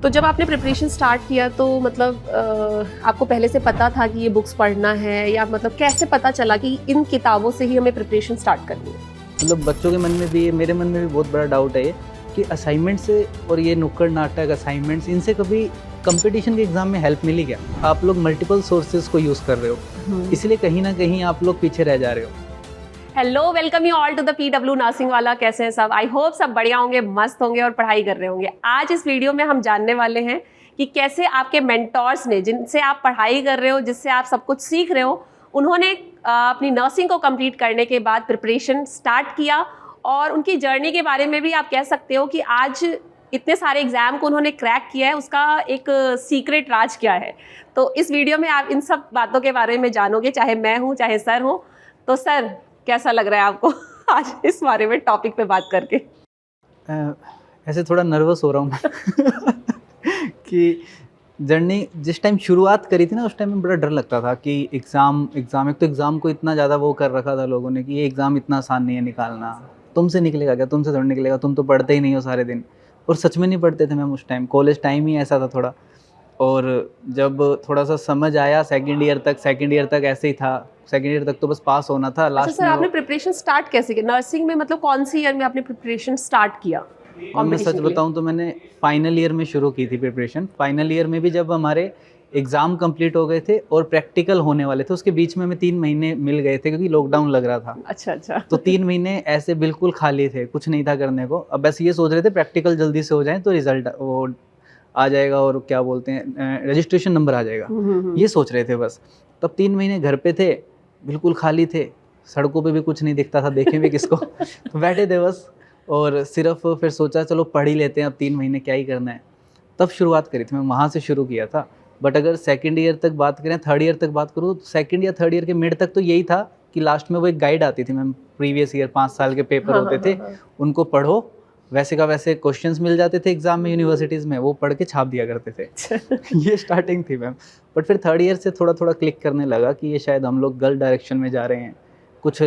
तो जब आपने प्रिपरेशन स्टार्ट किया तो मतलब आपको पहले से पता था कि ये बुक्स पढ़ना है, या मतलब कैसे पता चला कि इन किताबों से ही हमें प्रिपरेशन स्टार्ट करनी है? मतलब बच्चों के मन में भी, मेरे मन में भी बहुत बड़ा डाउट है ये कि असाइनमेंट से और ये नुक्कड़ नाटक असाइनमेंट्स, इनसे कभी कंपटीशन के एग्जाम में हेल्प मिली क्या? आप लोग मल्टीपल सोर्सेज को यूज़ कर रहे हो, इसलिए कहीं ना कहीं आप लोग पीछे रह जा रहे हो। Hello, welcome you all to the PW nursing वाला। कैसे हैं सब? आई होप सब बढ़िया होंगे, मस्त होंगे और पढ़ाई कर रहे होंगे। आज इस वीडियो में हम जानने वाले हैं कि कैसे आपके मेंटोर्स ने, जिनसे आप पढ़ाई कर रहे हो, जिससे आप सब कुछ सीख रहे हो, उन्होंने अपनी नर्सिंग को कंप्लीट करने के बाद प्रिपरेशन स्टार्ट किया, और उनकी जर्नी के बारे में भी आप कह सकते हो कि आज इतने सारे एग्जाम को उन्होंने क्रैक किया है, उसका एक सीक्रेट राज क्या है। तो इस वीडियो में आप इन सब बातों के बारे में जानोगे, चाहे मैं हूँ चाहे सर हो। तो सर, कैसा लग रहा है आपको आज इस बारे में टॉपिक पे बात करके? ऐसे थोड़ा नर्वस हो रहा हूँ मैं कि जर्नी जिस टाइम शुरुआत करी थी ना, उस टाइम में बड़ा डर लगता था कि एग्ज़ाम एक तो एग्ज़ाम को इतना ज़्यादा वो कर रखा था लोगों ने कि ये एग्ज़ाम इतना आसान नहीं है निकालना, तुमसे निकलेगा क्या, तुमसे थोड़ा निकलेगा, तुम तो पढ़ते ही नहीं हो सारे दिन। और सच में नहीं पढ़ते थे मैम, उस टाइम कॉलेज टाइम ही ऐसा था थोड़ा। और जब थोड़ा सा समझ आया सेकंड ईयर तक ऐसे ही था। सेकंड ईयर तक तो बस पास होना था। लास्ट सर, आपने प्रिपरेशन स्टार्ट कैसे किया नर्सिंग में? मतलब कौन सी ईयर में आपने प्रिपरेशन स्टार्ट किया? मैं सच बताऊं तो मैंने फाइनल ईयर में शुरू की थी प्रिपरेशन। फाइनल ईयर में भी जब हमारे एग्ज़ाम कंप्लीट हो गए थे और प्रैक्टिकल होने वाले थे, उसके बीच में हमें 3 महीने मिल गए थे क्योंकि लॉकडाउन लग रहा था। अच्छा। तो 3 महीने ऐसे बिल्कुल खाली थे, कुछ नहीं था करने को। अब बस ये सोच रहे थे प्रैक्टिकल जल्दी से हो जाए तो रिजल्ट वो आ जाएगा, और क्या बोलते हैं, रजिस्ट्रेशन नंबर आ जाएगा, ये सोच रहे थे बस। तब 3 महीने घर पे थे, बिल्कुल खाली थे, सड़कों पे भी कुछ नहीं दिखता था, देखें भी किसको तो बैठे थे बस, और सिर्फ फिर सोचा चलो पढ़ ही लेते हैं, अब 3 महीने क्या ही करना है। तब शुरुआत करी थी, मैं वहाँ से शुरू किया था। बट अगर सेकंड ईयर तक बात करें, थर्ड ईयर तक बात करूँ, तो सेकंड या थर्ड ईयर के मिड तक तो यही था कि लास्ट में वो एक गाइड आती थी मैम, प्रीवियस ईयर 5 साल के पेपर होते थे, उनको पढ़ो, वैसे का वैसे क्वेश्चंस मिल जाते थे एग्जाम में यूनिवर्सिटीज़ में, वो पढ़ के छाप दिया करते थे ये स्टार्टिंग थी मैम। बट फिर थर्ड ईयर से थोड़ा थोड़ा क्लिक करने लगा कि ये शायद हम लोग गलत डायरेक्शन में जा रहे हैं, कुछ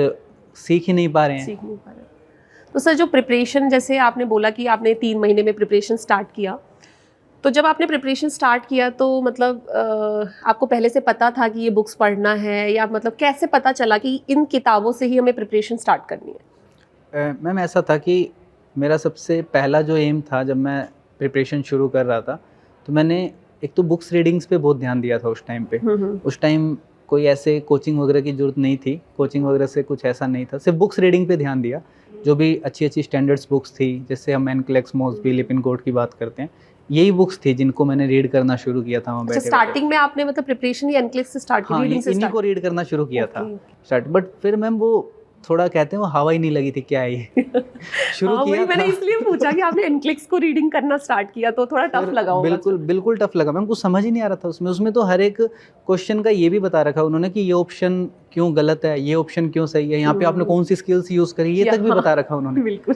सीख ही नहीं पा रहे हैं। तो सर, जो प्रिपरेशन, जैसे आपने बोला कि आपने 3 महीने में प्रिपरेशन स्टार्ट किया, तो जब आपने प्रिपरेशन स्टार्ट किया तो मतलब आपको पहले से पता था कि ये बुक्स पढ़ना है, या मतलब कैसे पता चला कि इन किताबों से ही हमें प्रिपरेशन स्टार्ट करनी है? मैम ऐसा था कि मेरा सबसे पहला जो एम था जब मैं प्रिपरेशन शुरू कर रहा था, तो मैंने एक तो बुक्स रीडिंग्स पे बहुत ध्यान दिया था उस टाइम पे। उस टाइम कोई ऐसे कोचिंग वगैरह की ज़रूरत नहीं थी, कोचिंग वगैरह से कुछ ऐसा नहीं था, सिर्फ बुक्स रीडिंग पे ध्यान दिया। जो भी अच्छी अच्छी स्टैंडर्ड्स बुक्स थी, जैसे हम एनक्लेक्स, मॉसबी, लिपिनकोट की बात करते हैं, यही बुक्स थी जिनको मैंने रीड करना शुरू किया था वहाँ बैठे। स्टार्टिंग में आपने मतलब प्रिपरेशन ही एनक्लेक्स से स्टार्ट की? हाँ, इन्हीं को रीड करना शुरू किया था स्टार्ट। बट फिर मैम वो थोड़ा कहते हैं वो हवा ही नहीं लगी थी, क्या ये शुरू किया मैंने इसलिए पूछा कि आपने एनक्लेक्स को रीडिंग करना स्टार्ट किया तो थोड़ा टफ लगा होगा। बिल्कुल टफ लगा मैम, कुछ समझ ही नहीं आ रहा था उसमें तो हर एक क्वेश्चन का ये भी बता रखा उन्होंने कि ये ऑप्शन क्यों गलत है, ये ऑप्शन क्यों सही है, यहाँ पे आपने कौन सी स्किल्स यूज करी, ये तक भी बता रखा उन्होंने। बिल्कुल।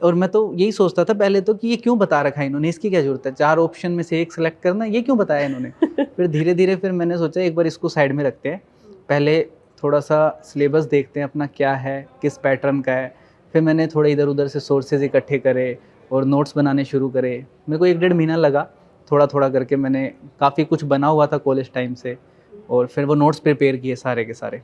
और मैं तो यही सोचता था पहले तो कि ये क्यों बता रखा है इन्होंने, इसकी क्या जरूरत है, 4 ऑप्शन में से एक सेलेक्ट करना, ये क्यों बताया इन्होंने। फिर धीरे धीरे फिर मैंने सोचा एक बार इसको साइड में रखते हैं, पहले थोड़ा सा सिलेबस देखते हैं अपना क्या है, किस पैटर्न का है। फिर मैंने थोड़े इधर उधर से सोर्सेज इकट्ठे करे और नोट्स बनाने शुरू करे। मेरे को 1-1.5 महीना लगा, थोड़ा थोड़ा करके मैंने काफ़ी कुछ बना हुआ था कॉलेज टाइम से, और फिर वो नोट्स प्रिपेयर किए सारे के सारे।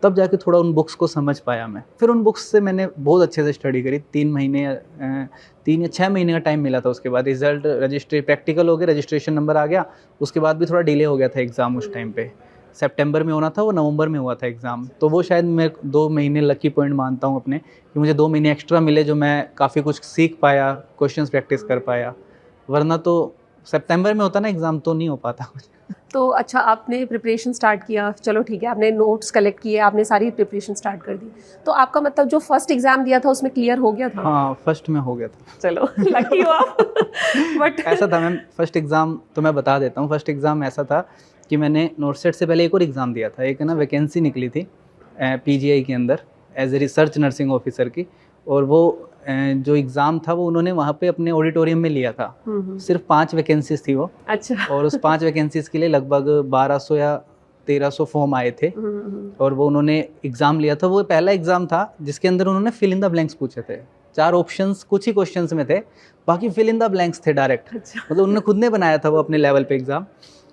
तब जाके थोड़ा उन बुक्स को समझ पाया मैं। फिर उन बुक्स से मैंने बहुत अच्छे से स्टडी करी। 3 या 6 महीने का टाइम मिला था। उसके बाद रिजल्ट प्रैक्टिकल हो गया, रजिस्ट्रेशन नंबर आ गया। उसके बाद भी थोड़ा डिले हो गया था एग्ज़ाम उस टाइम पे। सितंबर में होना था, वो नवंबर में हुआ था एग्ज़ाम। तो वो शायद मैं 2 महीने लकी पॉइंट मानता हूँ अपने, कि मुझे 2 महीने एक्स्ट्रा मिले, जो मैं काफ़ी कुछ सीख पाया, क्वेश्चंस प्रैक्टिस कर पाया। वरना तो सितंबर में होता ना एग्ज़ाम तो नहीं हो पाता कुछ। तो अच्छा, आपने प्रिपरेशन स्टार्ट किया, चलो ठीक है, आपने नोट्स कलेक्ट किए, आपने सारी प्रिपरेशन स्टार्ट कर दी, तो आपका मतलब जो फर्स्ट एग्जाम दिया था उसमें क्लियर हो गया था? हाँ, फर्स्ट में हो गया था। चलो लकी हो आप। बट ऐसा था मैम, फर्स्ट एग्ज़ाम तो मैं बता देता हूँ। फर्स्ट एग्ज़ाम ऐसा था कि मैंने नोटसेट से पहले एक और एग्ज़ाम दिया था। एक ना वैकेंसी निकली थी PGI के अंदर as a research nursing officer की, और वो जो एग्ज़ाम था वो उन्होंने वहाँ पे अपने ऑडिटोरियम में लिया था। सिर्फ 5 वैकेंसीज थी वो। अच्छा। और उस 5 वैकेंसीज के लिए लगभग 1200 या 1300 फॉर्म आए थे, और वो उन्होंने एग्ज़ाम लिया था। वो पहला एग्ज़ाम था जिसके अंदर उन्होंने फिल इन द ब्लैंक्स पूछे थे। 4 ऑप्शंस कुछ ही क्वेश्चंस में थे, बाकी फिल इन द ब्लैंक्स थे डायरेक्ट। अच्छा। मतलब उन्होंने खुद ने बनाया था वो अपने लेवल पे एग्ज़ाम।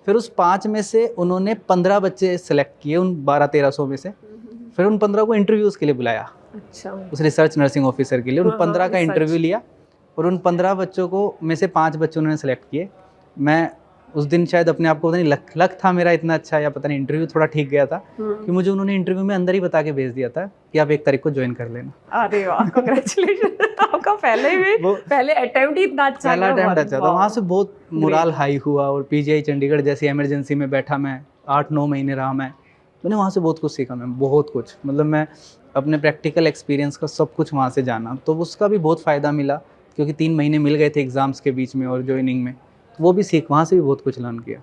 फिर उस 5 में से उन्होंने 15 बच्चे सेलेक्ट किए उन 1200-1300 में से। फिर उन 15 को इंटरव्यूज़ के लिए बुलाया, अच्छा। उस रिसर्च नर्सिंग ऑफिसर के लिए। उन हाँ, 15 का रिसर्च। इंटरव्यू लिया और उन 15 बच्चों को में से 5 बच्चों उन्होंने सेलेक्ट किए। मैं उस दिन शायद अपने आप को पता नहीं लक था मेरा इतना अच्छा, या पता नहीं इंटरव्यू थोड़ा ठीक गया था कि मुझे उन्होंने इंटरव्यू में अंदर ही बता के भेज दिया था कि आप 1 तारीख को ज्वाइन कर लेना। अरे वाह, कांग्रेचुलेशन। आपका पहले अटेम्प्ट ही इतना अच्छा पहला गया, अटेम्प्ट बहुत- अच्छा था। वाह। वहाँ से बहुत मोराल हाई हुआ और पीजीआई चंडीगढ़ जैसी इमरजेंसी में बैठा मैं 8-9 महीने रहा। मैंने वहाँ से बहुत कुछ सीखा, मैं बहुत कुछ, मतलब मैं अपने प्रैक्टिकल एक्सपीरियंस का सब कुछ वहाँ से जाना, तो उसका भी बहुत फ़ायदा मिला क्योंकि 3 महीने मिल गए थे एग्ज़ाम्स के बीच में और ज्वाइनिंग में, तो वो भी सीख, वहाँ से भी बहुत कुछ लर्न किया।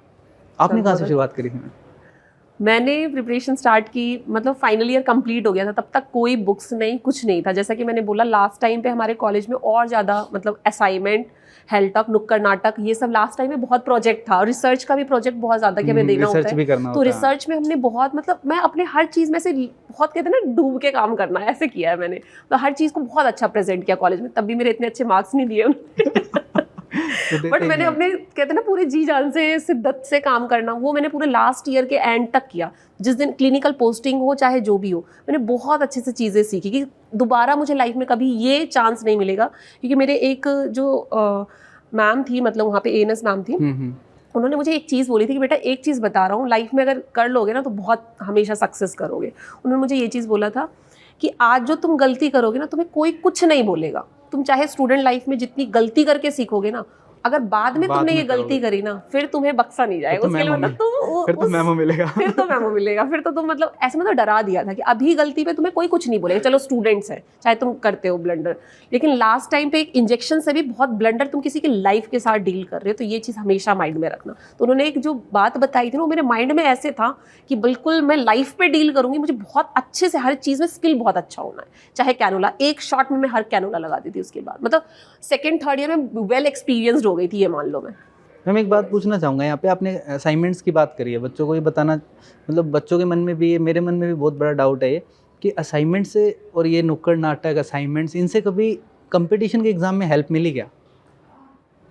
आपने कहाँ से शुरुआत करी थी? मैंने प्रिपरेशन स्टार्ट की, मतलब फाइनल ईयर कंप्लीट हो गया था, तब तक कोई बुक्स नहीं, कुछ नहीं था। जैसा कि मैंने बोला, लास्ट टाइम पे हमारे कॉलेज में और ज़्यादा मतलब असाइनमेंट, हेल्टॉक, नुक्कड़ नाटक, ये सब लास्ट टाइम में बहुत प्रोजेक्ट था, और रिसर्च का भी प्रोजेक्ट बहुत ज़्यादा कि हमें देना होता रिसर्च भी करना है। तो होता है। रिसर्च में हमने बहुत, मतलब मैं अपने हर चीज़ में से बहुत, कहते हैं ना, डूब के काम करना, ऐसे किया है मैंने। तो हर चीज़ को बहुत अच्छा प्रेजेंट किया कॉलेज में, तब भी मेरे इतने अच्छे मार्क्स नहीं दिए बट मैंने अपने, कहते हैं ना, पूरे जी जान से, शिद्दत से काम करना, वो मैंने पूरे लास्ट ईयर के एंड तक किया। जिस दिन क्लिनिकल पोस्टिंग हो चाहे जो भी हो, मैंने बहुत अच्छे से चीज़ें सीखी कि दोबारा मुझे लाइफ में कभी ये चांस नहीं मिलेगा। क्योंकि मेरे एक जो मैम थी, मतलब वहाँ पे एएनएस मैम थी, उन्होंने मुझे एक चीज़ बोली थी कि बेटा, एक चीज़ बता रहा हूँ, लाइफ में अगर कर लोगे ना तो बहुत हमेशा सक्सेस करोगे। उन्होंने मुझे ये चीज़ बोला था कि आज जो तुम गलती करोगे ना, तुम्हें कोई कुछ नहीं बोलेगा। तुम चाहे स्टूडेंट लाइफ में जितनी गलती करके सीखोगे ना, अगर बाद में तुमने ये गलती करी ना, फिर तुम्हें बख्शा नहीं जाएगा। उसके लिए मतलब फिर तो मेमो मिलेगा। फिर तो तुम मतलब ऐसे, मतलब डरा दिया था कि अभी गलती पे तुम्हें कोई कुछ नहीं बोलेगा, चलो स्टूडेंट्स हैं, चाहे तुम करते हो ब्लंडर, लेकिन लास्ट टाइम पे एक इंजेक्शन से भी बहुत ब्लंडर तुम किसी की लाइफ के साथ डील कर रहे हो। तो ये चीज़ हमेशा माइंड में रखना। तो उन्होंने एक जो बात बताई थी ना, वो मेरे माइंड में ऐसे था कि बिल्कुल मैं लाइफ पे डील करूंगी, मुझे बहुत अच्छे से हर चीज़ में स्किल बहुत अच्छा होना है। चाहे कैनोला, एक शॉट में मैं हर कैनोला लगाती थी। उसके बाद मतलब सेकेंड थर्ड ईयर में वेल एक्सपीरियंस्ड हो गई थी, ये मान लो। मैं एक बात पूछना चाहूँगा यहाँ पे, आपने असाइनमेंट्स की बात करी है, बच्चों को ये बताना, मतलब बच्चों के मन में भी, मेरे मन में भी बहुत बड़ा डाउट है ये कि असाइनमेंट से और ये नुक्कड़ नाटक असाइनमेंट्स, इनसे कभी कंपटीशन के एग्जाम में हेल्प मिली क्या?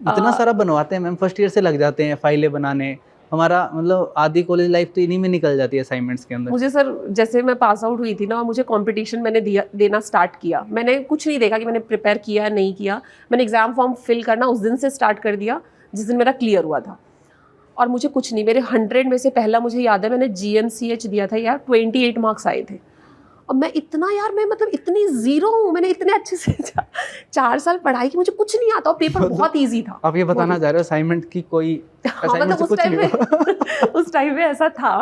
इतना सारा बनवाते हैं मैम, फर्स्ट ईयर से लग जाते हैं फाइलें बनाने, हमारा मतलब आधी कॉलेज लाइफ तो इन्हीं में निकल जाती है असाइनमेंट्स के अंदर। मुझे सर, जैसे मैं पास आउट हुई थी ना, मुझे कंपटीशन मैंने देना स्टार्ट किया। मैंने कुछ नहीं देखा कि मैंने प्रिपेयर किया है नहीं किया, मैंने एग्जाम फॉर्म फिल करना उस दिन से स्टार्ट कर दिया जिस दिन मेरा क्लियर हुआ था। और मुझे कुछ नहीं, मेरे 100 में से पहला मुझे याद है मैंने GNCH दिया था यार, 28 मार्क्स आए थे। और मैं इतना, यार मैं मतलब इतनी जीरो हूँ, मैंने इतने अच्छे से 4 साल पढ़ाई की, मुझे कुछ नहीं आता और पेपर बहुत ईजी था। आप ये बताना चाह रहे हो असाइनमेंट की कोई मतलब उस टाइम पे ऐसा था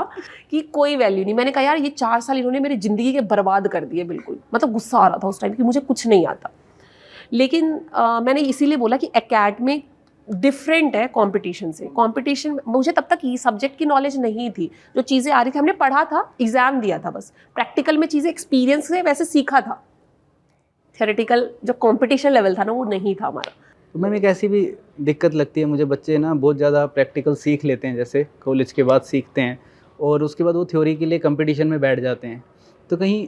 कि कोई वैल्यू नहीं। मैंने कहा यार ये 4 साल इन्होंने मेरी ज़िंदगी के बर्बाद कर दिए बिल्कुल। मतलब गुस्सा आ रहा था उस टाइम कि मुझे कुछ नहीं आता। लेकिन मैंने इसीलिए बोला कि एकेडमिक डिफरेंट है कंपटीशन से। कंपटीशन, मुझे तब तक ये सब्जेक्ट की नॉलेज नहीं थी, जो चीज़ें आ रही थी हमने पढ़ा था, एग्ज़ाम दिया था बस, प्रैक्टिकल में चीज़ें एक्सपीरियंस से वैसे सीखा था। थ्योरेटिकल जो कंपटीशन लेवल था ना, वो नहीं था हमारा। तो मैम एक ऐसी भी दिक्कत लगती है मुझे, बच्चे ना बहुत ज़्यादा प्रैक्टिकल सीख लेते हैं, जैसे कॉलेज के बाद सीखते हैं, और उसके बाद वो थ्योरी के लिए कंपटीशन में बैठ जाते हैं, तो कहीं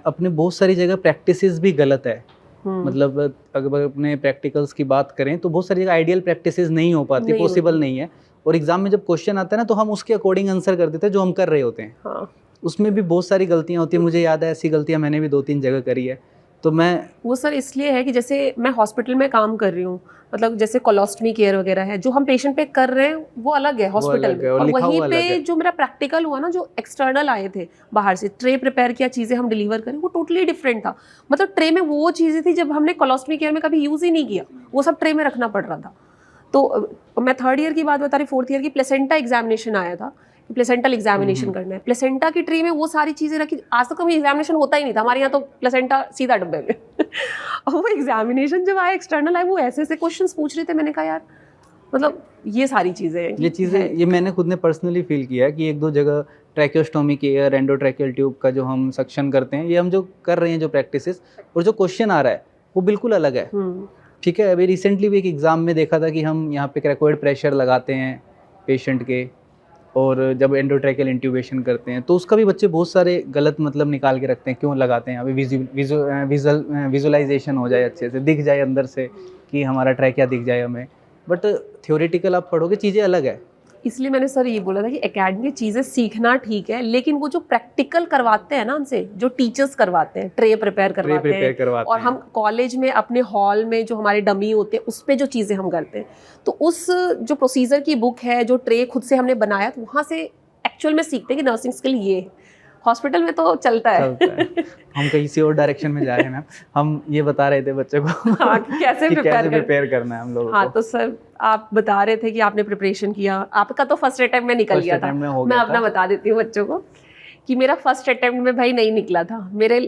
अपने बहुत सारी जगह प्रैक्टिसेस भी गलत है। मतलब अगर अपने प्रैक्टिकल्स की बात करें तो बहुत सारी जगह आइडियल प्रैक्टिसेस नहीं हो पाती, पॉसिबल नहीं है। और एग्जाम में जब क्वेश्चन आता है ना, तो हम उसके अकॉर्डिंग आंसर कर देते हैं जो हम कर रहे होते हैं। हाँ। उसमें भी बहुत सारी गलतियाँ होती हैं। मुझे याद है ऐसी गलतियाँ मैंने भी 2-3 जगह करी है। तो मैं वो सर इसलिए है कि जैसे मैं हॉस्पिटल में काम कर रही हूँ, मतलब जैसे कोलोस्टमी केयर वगैरह है, जो हम पेशेंट पे कर रहे हैं वो अलग है हॉस्पिटल में, और वहीं पे जो मेरा प्रैक्टिकल हुआ ना, जो एक्सटर्नल आए थे बाहर से, ट्रे प्रिपेयर किया, चीज़ें हम डिलीवर करें, वो टोटली डिफरेंट था। मतलब ट्रे में वो चीज़ें थी जब हमने कोलोस्टमी केयर में कभी यूज़ ही नहीं किया, वो सब ट्रे में रखना पड़ रहा था। तो मैं 3rd ईयर की बात बता रही, 4th ईयर की प्लेसेंटा एग्जामिनेशन आया था, प्लेसेंटल एग्जामिनेशन करना है। प्लेसेंटा की ट्रे में वो सारी चीज़ें रखी। आज तक कभी एग्जामिनेशन होता ही नहीं था हमारे यहाँ, तो प्लेसेंटा सीधा डब्बे में और वो एग्जामिनेशन जब आया, एक्सटर्नल आए, वो ऐसे ऐसे क्वेश्चंस पूछ रहे थे। मैंने कहा यार, मतलब ये सारी चीज़ें हैं, ये चीज़ें ये मैंने खुद ने पर्सनली फील किया है कि 1-2 जगह ट्रैकियोस्टोमी केयर, एंडोट्रैकियल ट्यूब का जो हम सक्शन करते हैं, ये हम जो कर रहे हैं जो प्रैक्टिसेस, और जो क्वेश्चन आ रहा है वो बिल्कुल अलग है। ठीक है, अभी रिसेंटली भी एक एग्ज़ाम में देखा था कि हम यहाँ पे क्रेकोइड प्रेशर लगाते हैं पेशेंट के, और जब एंडोट्रैकियल इंट्यूबेशन करते हैं तो उसका भी बच्चे बहुत सारे गलत मतलब निकाल के रखते हैं, क्यों लगाते हैं, अभी विजुअलाइजेशन हो जाए, अच्छे से दिख जाए अंदर से कि हमारा ट्रैकिया दिख जाए हमें, बट थ्योरेटिकल आप पढ़ोगे चीज़ें अलग है। इसलिए मैंने सर ये बोला था कि एकेडमी की चीज़ें सीखना ठीक है, लेकिन वो जो प्रैक्टिकल करवाते हैं ना हमसे, जो टीचर्स करवाते हैं, ट्रे प्रिपेयर करवाते हैं, और हम कॉलेज में अपने हॉल में जो हमारे डमी होते हैं उस पर जो चीज़ें हम करते हैं, तो उस जो प्रोसीजर की बुक है, जो ट्रे खुद से हमने बनाया, तो वहाँ से एक्चुअल में सीखते हैं कि नर्सिंग स्किल ये है। हॉस्पिटल में तो चलता है। हम कहीं से और डायरेक्शन में जा रहे हैं मैम, हम ये बता रहे थे बच्चों को हाँ, कैसे प्रिपेयर करना है हम लोगों को। हाँ, तो सर आप बता रहे थे कि आपने प्रिपरेशन किया, आपका तो फर्स्ट अटेम्प्ट में निकल गया था। मैं अपना बता देती हूँ बच्चों को कि मेरा फर्स्ट अटेम्प्ट में भाई नहीं निकला था। मेरे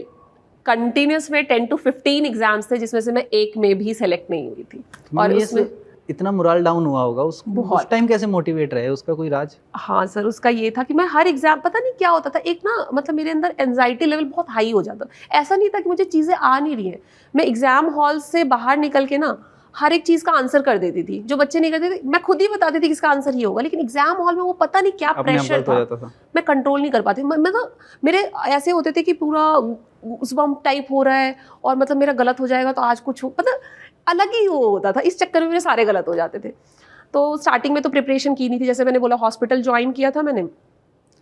कंटिन्यूस में 10 to 15 एग्जाम्स थे, जिसमें से मैं एक में भी सेलेक्ट नहीं हुई थी। और उसमें इतना मोरल डाउन हुआ होगा उस टाइम, कैसे मोटिवेट रहे, उसका कोई राज? हाँ सर, उसका ये था कि मैं हर एग्जाम, पता नहीं क्या होता था, एक ना मतलब मेरे अंदर एंजाइटी लेवल बहुत हाई हो जाता। ऐसा नहीं था कि मुझे चीज़ें आ नहीं रही हैं, मैं एग्जाम हॉल से बाहर निकल के ना हर एक चीज़ का आंसर कर देती थी। जो बच्चे नहीं करते थे मैं खुद ही बताती थी किसका आंसर ये होगा, लेकिन एग्जाम हॉल में वो पता नहीं क्या प्रेशर था, मैं कंट्रोल नहीं कर पाती। मैं तो मेरे ऐसे होते थे कि पूरा गूज़बम्प टाइप हो रहा है, और मतलब मेरा गलत हो जाएगा तो आज कुछ मतलब अलग ही वो होता था। इस चक्कर में मेरे सारे गलत हो जाते थे। तो स्टार्टिंग में तो प्रिपरेशन की नहीं थी, जैसे मैंने बोला हॉस्पिटल ज्वाइन किया था मैंने,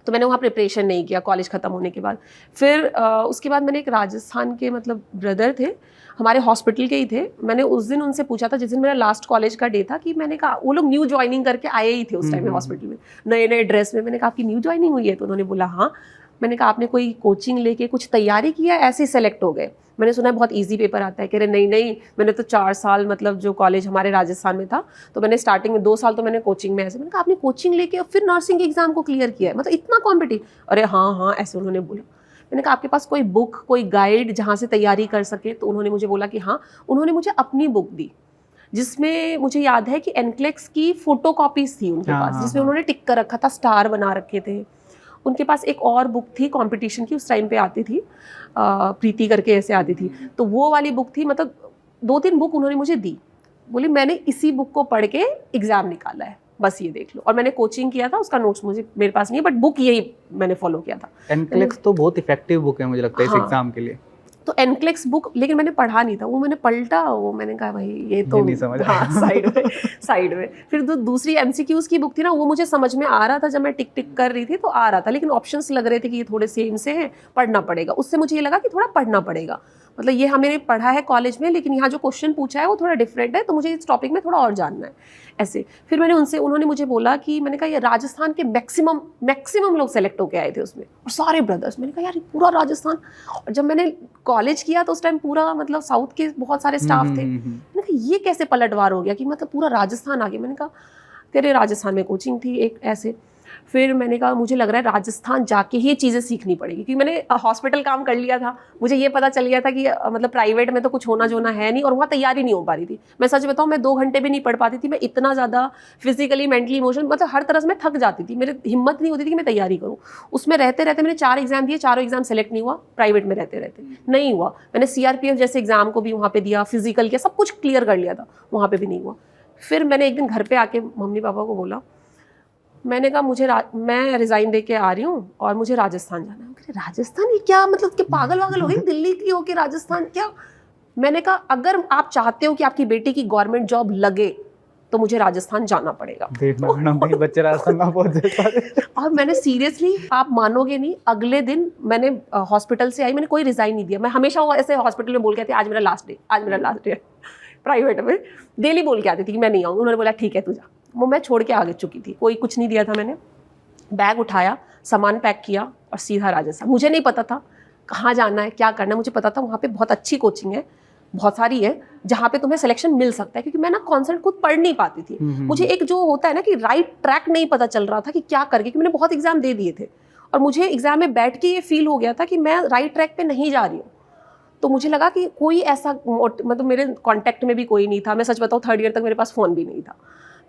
तो मैंने वहाँ प्रिपरेशन नहीं किया कॉलेज ख़त्म होने के बाद। फिर उसके बाद मैंने एक राजस्थान के मतलब ब्रदर थे, हमारे हॉस्पिटल के ही थे। मैंने उस दिन उनसे पूछा था, जिस दिन मेरा लास्ट कॉलेज का डे था, कि मैंने कहा, वो लोग न्यू ज्वाइनिंग करके आए ही थे उस टाइम में हॉस्पिटल में, नए नए ड्रेस में। मैंने कहा आपकी न्यू ज्वाइनिंग हुई है? तो उन्होंने बोला हाँ। मैंने कहा आपने कोई कोचिंग लेके कुछ तैयारी किया, ऐसे ही सेलेक्ट हो गए? मैंने सुना है बहुत इजी पेपर आता है। कह रहे नहीं नहीं, मैंने तो 4 साल मतलब जो कॉलेज हमारे राजस्थान में था, तो मैंने स्टार्टिंग में 2 साल तो मैंने कोचिंग में ऐसे। मैंने कहा आपने कोचिंग लेके फिर नर्सिंग के एग्जाम को क्लियर किया है, मतलब इतना कॉम्पिटिटिव? अरे हाँ हाँ, ऐसे उन्होंने बोला। मैंने कहा आपके पास कोई बुक, कोई गाइड जहाँ से तैयारी कर सके? तो उन्होंने मुझे बोला कि हाँ। उन्होंने मुझे अपनी बुक दी, जिसमें मुझे याद है कि एनक्लेक्स की फोटो कॉपीज थी उनके पास, जिसमें उन्होंने टिक कर रखा था, स्टार बना रखे थे। उनके पास एक और बुक थी कंपटीशन की, उस टाइम पे आती थी, प्रीति करके ऐसे आती थी, तो वो वाली बुक थी। मतलब 2-3 बुक उन्होंने मुझे दी, बोली मैंने इसी बुक को पढ़ के एग्जाम निकाला है, बस ये देख लो। और मैंने कोचिंग किया था, उसका नोट्स मुझे मेरे पास नहीं है, बट बुक यही मैंने फॉलो किया था। एनक्लेक्स तो बहुत इफेक्टिव बुक है मुझे लगता है इस एग्जाम के लिए। तो एनक्लेक्स बुक, लेकिन मैंने पढ़ा नहीं था वो, मैंने पलटा वो, मैंने कहा भाई ये तो नहीं समझ। हाँ, साइड में। फिर दूसरी एमसीक्यूज की बुक थी ना, वो मुझे समझ में आ रहा था, जब मैं टिक टिक कर रही थी तो आ रहा था, लेकिन ऑप्शंस लग रहे थे कि ये थोड़े सेम से हैं, पढ़ना पड़ेगा। उससे मुझे ये लगा कि थोड़ा पढ़ना पड़ेगा, मतलब ये हमने पढ़ा है कॉलेज में, लेकिन यहाँ जो क्वेश्चन पूछा है वो थोड़ा डिफरेंट है, तो मुझे इस टॉपिक में थोड़ा और जानना है ऐसे। फिर उन्होंने मुझे बोला कि, मैंने कहा ये राजस्थान के मैक्सिमम लोग सेलेक्ट होके आए थे उसमें, और सारे ब्रदर्स। मैंने कहा यार पूरा राजस्थान। और जब मैंने कॉलेज किया तो उस टाइम पूरा मतलब साउथ के बहुत सारे स्टाफ थे। मैंने कहा ये कैसे पलटवार हो गया कि मतलब पूरा राजस्थान आ गया। मैंने कहा तेरे राजस्थान में कोचिंग थी एक ऐसे। फिर मैंने कहा मुझे लग रहा है राजस्थान जाके ही ये चीज़ें सीखनी पड़ेगी, क्योंकि मैंने हॉस्पिटल काम कर लिया था, मुझे ये पता चल गया था कि मतलब प्राइवेट में तो कुछ होना जोना है नहीं, और वहाँ तैयारी नहीं हो पा रही थी। मैं सच बताऊँ, मैं 2 घंटे भी नहीं पढ़ पाती थी, मैं इतना ज़्यादा फिजिकली मेंटली इमोशनल मतलब हर तरह से मैं थक जाती थी, मेरी हिम्मत नहीं होती थी कि मैं तैयारी करूँ। उसमें रहते रहते मैंने 4 एग्जाम दिए, चारों एग्जाम सेलेक्ट नहीं हुआ, प्राइवेट में रहते रहते नहीं हुआ। मैंने CRPF जैसे एग्जाम को भी वहाँ पे दिया, फिजिकल के सब कुछ क्लियर कर लिया था, वहाँ पे भी नहीं हुआ। फिर मैंने एक दिन घर पे आके मम्मी पापा को बोला, मैंने कहा मैं रिज़ाइन दे के आ रही हूँ और मुझे राजस्थान जाना है। राजस्थान ये क्या मतलब, कि पागल वागल हो गई, दिल्ली की हो के राजस्थान क्या? मैंने कहा अगर आप चाहते हो कि आपकी बेटी की गवर्नमेंट जॉब लगे तो मुझे राजस्थान जाना पड़ेगा। बच्चे राजस्थान ना पहुंचे सारे। और मैंने सीरियसली, आप मानोगे नहीं, अगले दिन मैंने हॉस्पिटल से आई, मैंने कोई रिज़ाइन नहीं दिया। मैं हमेशा ऐसे हॉस्पिटल में बोल के आती, आज मेरा लास्ट डे है। प्राइवेट में डेली बोल के आती थी कि मैं नहीं आऊँगी। उन्होंने बोला ठीक है तू जा। वो मैं छोड़ के आगे चुकी थी, कोई कुछ नहीं दिया था। मैंने बैग उठाया, सामान पैक किया और सीधा राजस्थान। मुझे नहीं पता था कहाँ जाना है, क्या करना है। मुझे पता था वहाँ पे बहुत अच्छी कोचिंग है, बहुत सारी है, जहाँ पे तुम्हें सिलेक्शन मिल सकता है, क्योंकि मैं ना कॉन्सेप्ट खुद पढ़ नहीं पाती थी। मुझे एक जो होता है ना कि राइट ट्रैक नहीं पता चल रहा था कि क्या करके, क्योंकि मैंने बहुत एग्जाम दे दिए थे और मुझे एग्जाम में बैठ के ये फील हो गया था कि मैं राइट ट्रैक पे नहीं जा रही हूँ। तो मुझे लगा कि कोई ऐसा मतलब मेरे कॉन्टैक्ट में भी कोई नहीं था। मैं सच बताऊँ 3rd ईयर तक मेरे पास फ़ोन भी नहीं था,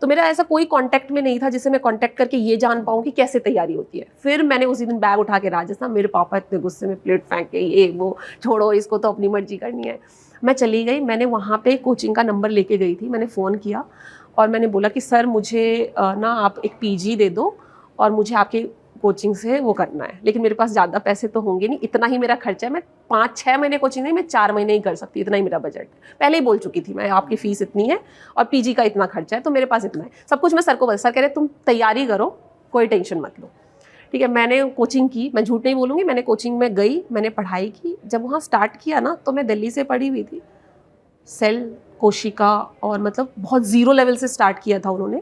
तो मेरा ऐसा कोई कांटेक्ट में नहीं था जिससे मैं कांटेक्ट करके ये जान पाऊँ कि कैसे तैयारी होती है। फिर मैंने उसी दिन बैग उठा के राजस्थान, मेरे पापा इतने गुस्से में प्लेट फेंक के, ये वो छोड़ो इसको, तो अपनी मर्जी करनी है। मैं चली गई, मैंने वहाँ पे कोचिंग का नंबर लेके गई थी। मैंने फ़ोन किया और मैंने बोला कि सर मुझे ना आप एक PG दे दो और मुझे आपकी कोचिंग से वो करना है, लेकिन मेरे पास ज़्यादा पैसे तो होंगे नहीं, इतना ही मेरा खर्चा है, मैं 5-6 महीने कोचिंग नहीं, मैं 4 महीने ही कर सकती, इतना ही मेरा बजट है। पहले ही बोल चुकी थी मैं, आपकी फ़ीस इतनी है और पीजी का इतना खर्चा है, तो मेरे पास इतना है। सब कुछ मैं सर को बता, सर कह रहे तुम तैयारी करो, कोई टेंशन मत लो। ठीक है, मैंने कोचिंग की, मैं झूठ नहीं बोलूँगी, मैंने कोचिंग में गई, मैंने पढ़ाई की। जब वहाँ स्टार्ट किया ना, तो मैं दिल्ली से पढ़ी हुई थी, सेल, कोशिका, और मतलब बहुत ज़ीरो लेवल से स्टार्ट किया था उन्होंने,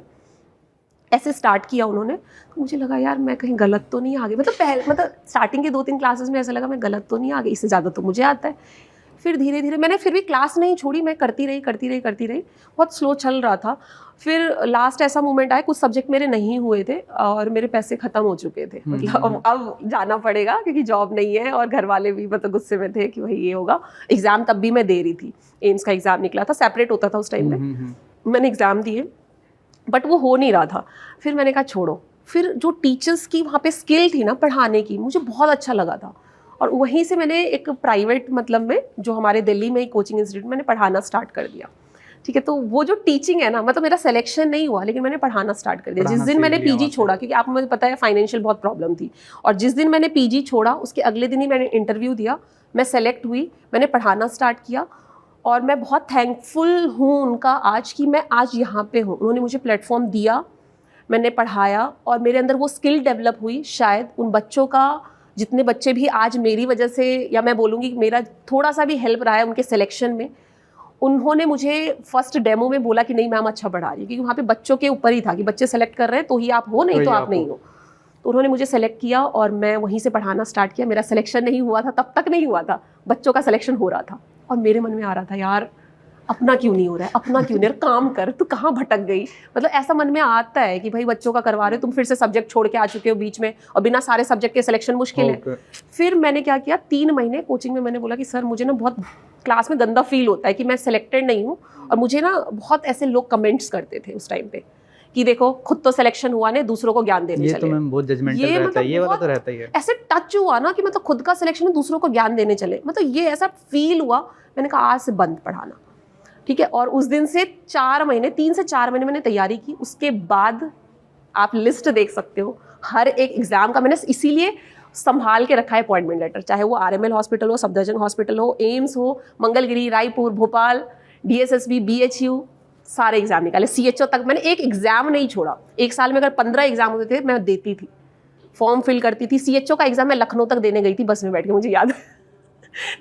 ऐसे स्टार्ट किया उन्होंने। तो मुझे लगा यार मैं कहीं गलत तो नहीं आ गई, मतलब स्टार्टिंग के 2-3 क्लासेस में ऐसा लगा मैं गलत तो नहीं आ गई, इससे ज़्यादा तो मुझे आता है। फिर धीरे धीरे मैंने फिर भी क्लास नहीं छोड़ी, मैं करती रही, बहुत स्लो चल रहा था। फिर लास्ट ऐसा मोमेंट आया, कुछ सब्जेक्ट मेरे नहीं हुए थे और मेरे पैसे ख़त्म हो चुके थे, मतलब अब जाना पड़ेगा क्योंकि जॉब नहीं है, और घर वाले भी मतलब गुस्से में थे कि भाई ये होगा। एग्ज़ाम तब भी मैं दे रही थी, एम्स का एग्ज़ाम निकला था, सेपरेट होता था उस टाइम में, मैंने एग्ज़ाम दिए बट वो हो नहीं रहा था। फिर मैंने कहा छोड़ो। फिर जो टीचर्स की वहाँ पे स्किल थी ना पढ़ाने की, मुझे बहुत अच्छा लगा था, और वहीं से मैंने एक प्राइवेट मतलब में जो हमारे दिल्ली में एक कोचिंग इंस्टीट्यूट मैंने पढ़ाना स्टार्ट कर दिया। ठीक है, तो वो जो टीचिंग है ना, मतलब मेरा सिलेक्शन नहीं हुआ लेकिन मैंने पढ़ाना स्टार्ट कर दिया। जिस दिन मैंने पीजी छोड़ा, क्योंकि आपको मुझे पता है फाइनेंशियल बहुत प्रॉब्लम थी, और जिस दिन मैंने पीजी छोड़ा उसके अगले दिन ही मैंने इंटरव्यू दिया, मैं सेलेक्ट हुई, मैंने पढ़ाना स्टार्ट किया, और मैं बहुत थैंकफुल हूँ उनका आज कि मैं आज यहाँ पे हूँ। उन्होंने मुझे प्लेटफॉर्म दिया, मैंने पढ़ाया, और मेरे अंदर वो स्किल डेवलप हुई। शायद उन बच्चों का, जितने बच्चे भी आज मेरी वजह से, या मैं बोलूँगी मेरा थोड़ा सा भी हेल्प रहा है उनके सिलेक्शन में, उन्होंने मुझे फर्स्ट डेमो में बोला कि नहीं मैम अच्छा पढ़ा रही है, क्योंकि वहाँ पे बच्चों के ऊपर ही था कि बच्चे सेलेक्ट कर रहे हैं तो ही आप हो, नहीं तो आप नहीं हो। तो उन्होंने मुझे सेलेक्ट किया और मैं वहीं से पढ़ाना स्टार्ट किया। मेरा सिलेक्शन नहीं हुआ था, तब तक नहीं हुआ था, बच्चों का सिलेक्शन हो रहा था, और मेरे मन में आ रहा था यार अपना क्यों नहीं हो रहा है, अपना क्यों नहीं, काम कर, तू कहाँ भटक गई। मतलब ऐसा मन में आता है कि भाई बच्चों का करवा रहे हो, तुम फिर से सब्जेक्ट छोड़ के आ चुके हो बीच में, और बिना सारे सब्जेक्ट के सिलेक्शन मुश्किल है। फिर मैंने क्या किया, 3 महीने कोचिंग में मैंने बोला कि सर मुझे ना बहुत क्लास में गंदा फील होता है कि मैं सिलेक्टेड नहीं हूँ, और मुझे ना बहुत ऐसे लोग कमेंट्स करते थे उस टाइम पे कि देखो खुद तो सिलेक्शन हुआ नहीं, दूसरों को ज्ञान देने चले। तो मैम बहुत जजमेंटल रहता है, ये वाला तो रहता ही है। ऐसे टच हुआ ना कि मतलब खुद का सिलेक्शन है, दूसरों को ज्ञान देने चले, मतलब ये ऐसा फील हुआ। मैंने कहा आज से बंद पढ़ाना, ठीक है। और उस दिन से 4 महीने, 3 से 4 महीने मैंने तैयारी की। उसके बाद आप लिस्ट देख सकते हो, हर एक एग्जाम का मैंने इसीलिए संभाल के रखा है अपॉइंटमेंट लेटर, चाहे वो आरएमएल हॉस्पिटल हो, सफदरजंग हॉस्पिटल हो, एम्स हो, मंगलगिरी, रायपुर, भोपाल, डीएसएसबी, बीएचयू, सारे एग्जाम निकाले, सीएचओ तक मैंने एक एग्जाम नहीं छोड़ा। एक साल में अगर 15 एग्जाम होते थे मैं देती थी, फॉर्म फिल करती थी। सीएचओ का एग्जाम मैं लखनऊ तक देने गई थी बस में बैठ के, मुझे याद है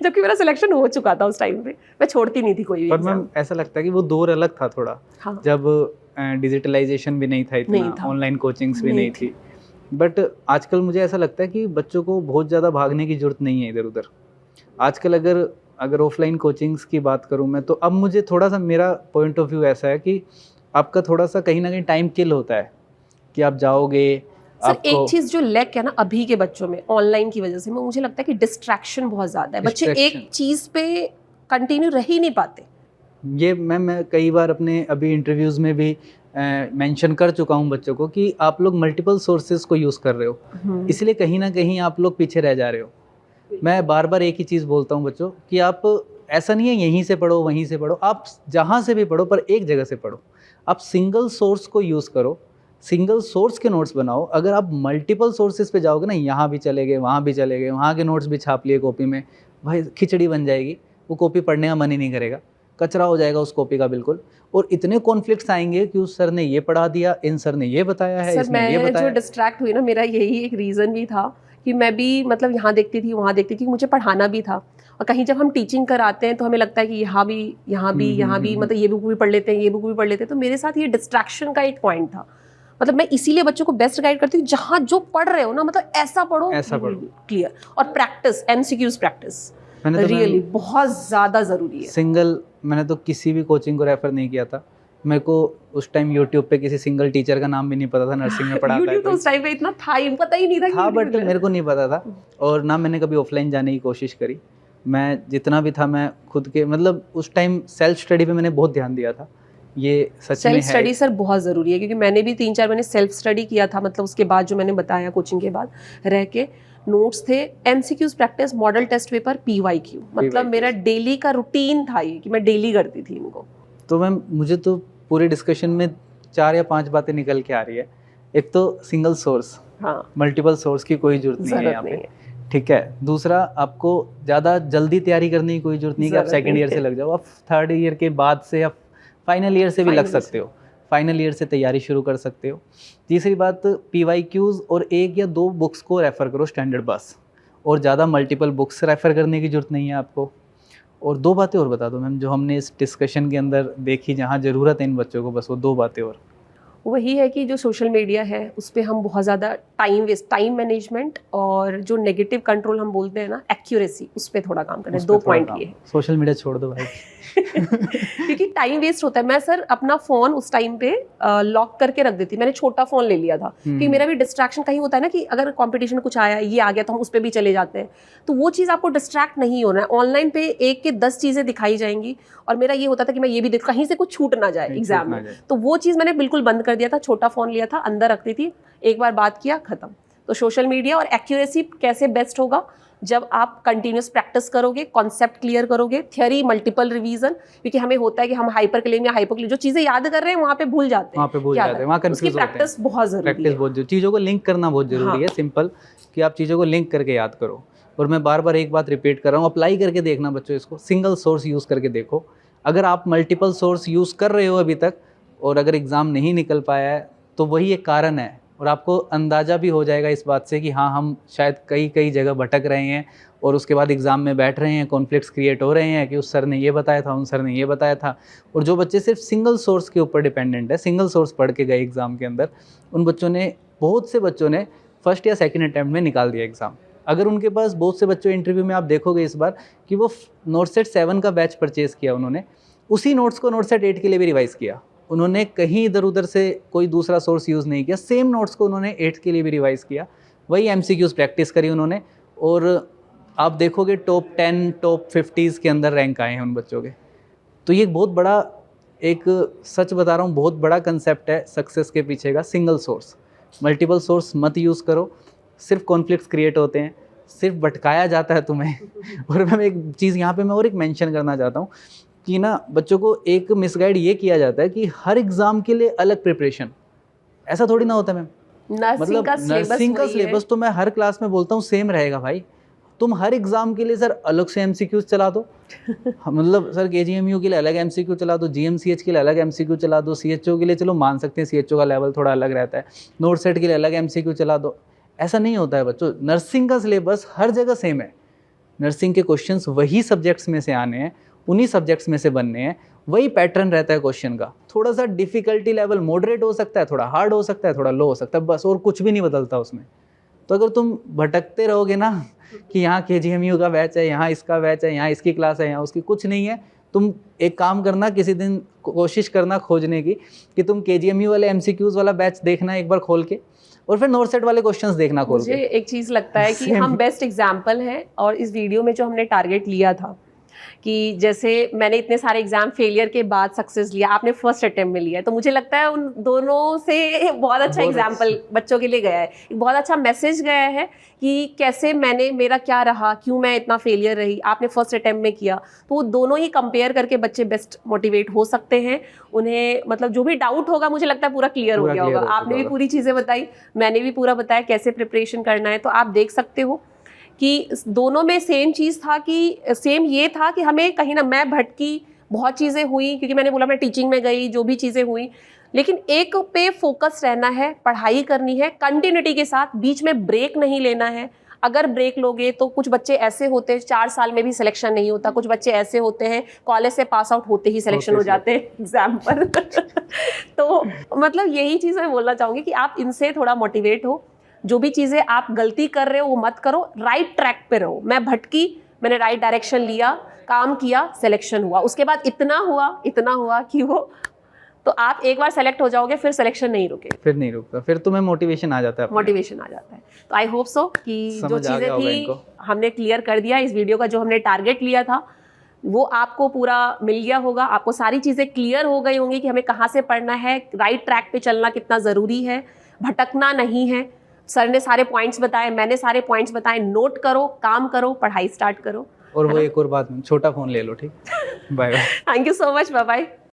जबकि मेरा सिलेक्शन हो चुका था उस टाइम पे, मैं छोड़ती नहीं थी कोई भी। पर मैम ऐसा लगता है कि वो दौर अलग था थोड़ा, हाँ। जब डिजिटलाइजेशन भी नहीं था इतना, ऑनलाइन कोचिंग्स भी नहीं थी। बट आजकल मुझे ऐसा लगता है कि बच्चों को बहुत ज़्यादा भागने की जरूरत नहीं है इधर उधर। आजकल अगर ऑफलाइन कोचिंग्स की बात करूँ मैं, तो अब मुझे थोड़ा सा, मेरा पॉइंट ऑफ व्यू ऐसा है कि आपका थोड़ा सा कहीं ना कहीं टाइम किल होता है कि आप जाओगे। सर एक चीज़ जो लैक है ना अभी के बच्चों में ऑनलाइन की वजह से, मुझे लगता है कि डिस्ट्रैक्शन बहुत ज़्यादा है। बच्चे एक चीज़ पे कंटिन्यू रह ही नहीं पाते। ये मैं कई बार अपने अभी इंटरव्यूज़ में भी मेंशन कर चुका हूँ बच्चों को कि आप लोग मल्टीपल सोर्सेज को यूज़ कर रहे हो, इसलिए कहीं ना कहीं आप लोग पीछे रह जा रहे हो। मैं बार बार एक ही चीज़ बोलता हूँ बच्चों कि आप, ऐसा नहीं है यहीं से पढ़ो वहीं से पढ़ो, आप जहाँ से भी पढ़ो पर एक जगह से पढ़ो। आप सिंगल सोर्स को यूज़ करो, सिंगल सोर्स के नोट्स बनाओ। अगर आप मल्टीपल सोर्सेज पे जाओगे ना, यहाँ भी चले गए, वहाँ भी चले गए, वहाँ के नोट्स भी छाप लिए कॉपी में, भाई खिचड़ी बन जाएगी, वो कॉपी पढ़ने का मन ही नहीं करेगा, कचरा हो जाएगा उस कॉपी का बिल्कुल। और इतने कॉन्फ्लिक्ट्स आएंगे कि उस सर ने ये पढ़ा दिया, इन सर ने ये बताया है, इसने ये बताया। जो डिस्ट्रैक्ट हुई ना, मेरा यही एक रीज़न भी था कि मैं भी मतलब यहाँ देखती थी वहाँ देखती थी, मुझे पढ़ाना भी था। और कहीं जब हम टीचिंग कराते हैं तो हमें लगता है कि यहाँ भी मतलब ये बुक भी पढ़ लेते हैं, ये बुक भी पढ़ लेते हैं। तो मेरे साथ ये डिस्ट्रैक्शन का एक पॉइंट था। मतलब मैं इसीलिए बच्चों को बेस्ट गाइड करती हूँ, जहाँ जो पढ़ रहे हो ना मतलब ऐसा पढ़ो क्लियर, और प्रैक्टिस, एमसीक्यूज प्रैक्टिस रियली बहुत ज़्यादा ज़रूरी है। सिंगल मैंने तो किसी भी कोचिंग को रेफर नहीं किया था। मेरे को उस टाइम यूट्यूब पे किसी सिंगल टीचर का नाम भी नहीं पता था, नर्सिंग में पढ़ाता है तो उस टाइम पे इतना था ही, पता ही नहीं था बट मेरे को नहीं पता था। और ना मैंने कभी ऑफलाइन जाने की कोशिश करी। मैं जितना भी था मैं खुद के, मतलब उस टाइम सेल्फ स्टडी पे मैंने बहुत ध्यान दिया था। ये सच में है, सेल्फ स्टडी सर बहुत ज़रूरी है, क्योंकि मैंने भी 3-4 महीने सेल्फ स्टडी किया था। मतलब उसके बाद जो मैंने बताया कोचिंग के बाद रह के नोट्स थे, MCQs practice, model test paper, PYQ, मतलब मेरा डेली का रूटीन था ये कि मैं डेली करती थी इनको। तो मैम मुझे तो पूरे डिस्कशन में 4 या 5 बातें निकल के आ रही है। एक तो सिंगल सोर्स, हाँ, मल्टीपल सोर्स की कोई जरूरत नहीं है जरूरत यहाँ नहीं पे। है। ठीक है, दूसरा आपको ज़्यादा जल्दी तैयारी करने की कोई जरूरत नहीं कि आप जरूरत सेकंड नहीं ईयर से है। लग जाओ, आप थर्ड ईयर के बाद से आप फाइनल ईयर से भी लग Final सकते हो, फाइनल ईयर से तैयारी शुरू कर सकते हो। तीसरी बात, PYQs और 1 या 2 बुक्स को रेफ़र करो स्टैंडर्ड बस, और ज़्यादा मल्टीपल बुक्स रेफ़र करने की ज़रूरत नहीं है आपको। और 2 बातें और बता दो मैम, जो हमने इस डिस्कशन के अंदर देखी, जहाँ ज़रूरत है इन बच्चों को, बस वो 2 बातें और। वही है कि जो सोशल मीडिया है उस पे हम बहुत ज़्यादा टाइम मैनेजमेंट और जो नेगेटिव कंट्रोल हम बोलते हैं ना, एक्यूरेसी, उस पे थोड़ा काम करें। उस पे 2 थोड़ा पॉइंट काम। ये है। सोशल मीडिया छोड़ दो भाई। क्योंकि टाइम वेस्ट होता है। मैं सर अपना फ़ोन उस टाइम पे लॉक करके रख देती। मैंने छोटा फ़ोन ले लिया था कि मेरा भी डिस्ट्रैक्शन कहीं होता है ना, कि अगर कंपटीशन कुछ आया, ये आ गया तो हम उस पर भी चले जाते हैं, तो वो चीज़ आपको डिस्ट्रैक्ट नहीं होना है। ऑनलाइन पे 1 के 10 चीज़ें दिखाई जाएंगी, और मेरा ये होता था कि मैं ये भी देख, कहीं से कुछ छूट ना जाए कहीं एग्जाम छूट ना में। जाए। तो वो चीज़ मैंने बिल्कुल बंद कर दिया था। छोटा फ़ोन लिया था, अंदर रखती थी, एक बार बात किया, खत्म। तो सोशल मीडिया और एक्यूरेसी कैसे बेस्ट होगा, जब आप कंटिन्यूस प्रैक्टिस करोगे, कॉन्सेप्ट क्लियर करोगे, थ्योरी मल्टीपल रिवीजन। क्योंकि हमें होता है कि हम हाइपर क्लेम या हाइपर क्लेम जो चीज़ें याद कर रहे हैं वहाँ पे भूल जाते हैं, वहाँ पे भूल क्या जाते हैं, वहाँ करें? उसकी कंफ्यूज होते हैं। प्रैक्टिस बहुत ज़रूरी प्रैक्टिस है। बहुत जरूरी, चीज़ों को लिंक करना बहुत ज़रूरी हाँ। है। सिंपल कि आप चीज़ों को लिंक करके याद करो। और मैं बार बार एक बात रिपीट कर रहा हूँ, अप्लाई करके देखना बच्चों इसको, सिंगल सोर्स यूज़ करके देखो। अगर आप मल्टीपल सोर्स यूज़ कर रहे हो अभी तक, और अगर एग्ज़ाम नहीं निकल पाया है, तो वही एक कारण है। और आपको अंदाज़ा भी हो जाएगा इस बात से कि हाँ, हम शायद कई जगह भटक रहे हैं, और उसके बाद एग्ज़ाम में बैठ रहे हैं, कॉन्फ्लिक्ट्स क्रिएट हो रहे हैं कि उस सर ने ये बताया था, उन सर ने ये बताया था। और जो बच्चे सिर्फ सिंगल सोर्स के ऊपर डिपेंडेंट है, सिंगल सोर्स पढ़ के गए एग्ज़ाम के अंदर, उन बच्चों ने, बहुत से बच्चों ने फर्स्ट या सेकंड अटैम्प्ट में निकाल दिया एग्ज़ाम। अगर उनके पास, बहुत से बच्चों इंटरव्यू में आप देखोगे इस बार कि वो नोटसेट 7 का बैच परचेज़ किया उन्होंने, उसी नोट्स को नोटसेट 8 के लिए भी रिवाइज़ किया। उन्होंने कहीं इधर उधर से कोई दूसरा सोर्स यूज़ नहीं किया, सेम नोट्स को उन्होंने 8 के लिए भी रिवाइज़ किया, वही MCQs प्रैक्टिस करी उन्होंने। और आप देखोगे टॉप 10, टॉप 50s के अंदर रैंक आए हैं उन बच्चों के। तो ये बहुत बड़ा, एक सच बता रहा हूँ, बहुत बड़ा कंसेप्ट है सक्सेस के पीछे का, सिंगल सोर्स। मल्टीपल सोर्स मत यूज़ करो, सिर्फ कॉन्फ्लिक्ट्स क्रिएट होते हैं, सिर्फ भटकाया जाता है तुम्हें। और मैं एक चीज़ यहाँ पे मैं और एक मेंशन करना चाहता हूँ कि ना, बच्चों को एक मिसगाइड ये किया जाता है कि हर एग्ज़ाम के लिए अलग प्रिपरेशन। ऐसा थोड़ी ना होता मैम। मतलब नर्सिंग का सिलेबस तो मैं हर क्लास में बोलता हूँ सेम रहेगा भाई। तुम हर एग्ज़ाम के लिए सर अलग से MCQs चला दो। मतलब सर KGMU के लिए अलग MCQ चला दो, GMCH के लिए अलग MCQ चला दो, CHO के लिए चलो मान सकते हैं CHO का लेवल थोड़ा अलग रहता है, नोट सेट के लिए अलग MCQ चला दो। ऐसा नहीं होता है बच्चों, नर्सिंग का सिलेबस हर जगह सेम है। नर्सिंग के क्वेश्चंस वही सब्जेक्ट्स में से आने हैं, उन्हीं सब्जेक्ट्स में से बनने हैं, वही पैटर्न रहता है क्वेश्चन का। थोड़ा सा डिफ़िकल्टी लेवल मॉडरेट हो सकता है, थोड़ा हार्ड हो सकता है, थोड़ा लो हो सकता है, बस, और कुछ भी नहीं बदलता उसमें। तो अगर तुम भटकते रहोगे ना कि यहाँ KGMU का बैच है, यहाँ इसका बैच है, यहाँ इसकी क्लास है, यहाँ उसकी, कुछ नहीं है। तुम एक काम करना, किसी दिन कोशिश करना खोजने की कि तुम KGMU वाले MCQs वाला बैच देखना एक बार खोल के, और फिर नोट सेट वाले क्वेश्चंस देखना खोल के। मुझे एक चीज़ लगता है कि हम बेस्ट एग्जाम्पल हैं, और इस वीडियो में जो हमने टारगेट लिया था कि जैसे मैंने इतने सारे एग्जाम फेलियर के बाद सक्सेस लिया, आपने फर्स्ट अटेम्प्ट में लिया है, तो मुझे लगता है उन दोनों से बहुत अच्छा एग्जाम्पल बच्चों के लिए गया है, एक बहुत अच्छा मैसेज गया है कि कैसे मेरा क्या रहा, क्यों मैं इतना फेलियर रही, आपने फर्स्ट अटेम्प्ट में किया। तो वो दोनों ही कंपेयर करके बच्चे बेस्ट मोटिवेट हो सकते हैं। उन्हें मतलब जो भी डाउट होगा, मुझे लगता है पूरा क्लियर हो गया होगा। आपने भी पूरी चीज़ें बताई, मैंने भी पूरा बताया कैसे प्रिपरेशन करना है। तो आप देख सकते हो कि दोनों में सेम चीज़ था, कि सेम ये था कि हमें कहीं ना, मैं भटकी, बहुत चीज़ें हुई, क्योंकि मैंने बोला मैं टीचिंग में गई, जो भी चीज़ें हुई, लेकिन एक पे फोकस रहना है, पढ़ाई करनी है कंटिन्यूटी के साथ, बीच में ब्रेक नहीं लेना है। अगर ब्रेक लोगे तो कुछ बच्चे ऐसे होते हैं 4 साल में भी सिलेक्शन नहीं होता, कुछ बच्चे ऐसे होते हैं कॉलेज से पास आउट होते ही सिलेक्शन हो जाते हैं एग्जाम पर। तो मतलब यही चीज़ मैं बोलना चाहूँगी कि आप इनसे थोड़ा मोटिवेट हो, जो भी चीज़ें आप गलती कर रहे हो वो मत करो, राइट ट्रैक पे रहो। मैं भटकी, मैंने राइट डायरेक्शन लिया, काम किया, सिलेक्शन हुआ, उसके बाद इतना हुआ कि वो, तो आप एक बार सेलेक्ट हो जाओगे, फिर सिलेक्शन नहीं रुके, फिर नहीं रुकता, फिर तुम्हें मोटिवेशन आ जाता है, मोटिवेशन आ जाता है। तो आई होप सो कि जो समझ आ गया चीज़ें होगा थी इनको। हमने क्लियर कर दिया। इस वीडियो का जो हमने टारगेट लिया था वो आपको पूरा मिल गया होगा, आपको सारी चीज़ें क्लियर हो गई होंगी कि हमें कहाँ से पढ़ना है, राइट ट्रैक पे चलना कितना ज़रूरी है, भटकना नहीं है। सर ने सारे पॉइंट्स बताए, मैंने सारे पॉइंट्स बताए, नोट करो, काम करो, पढ़ाई स्टार्ट करो। और वो एक और बात, छोटा फ़ोन ले लो, ठीक। Bye bye. Thank you so much, bye bye.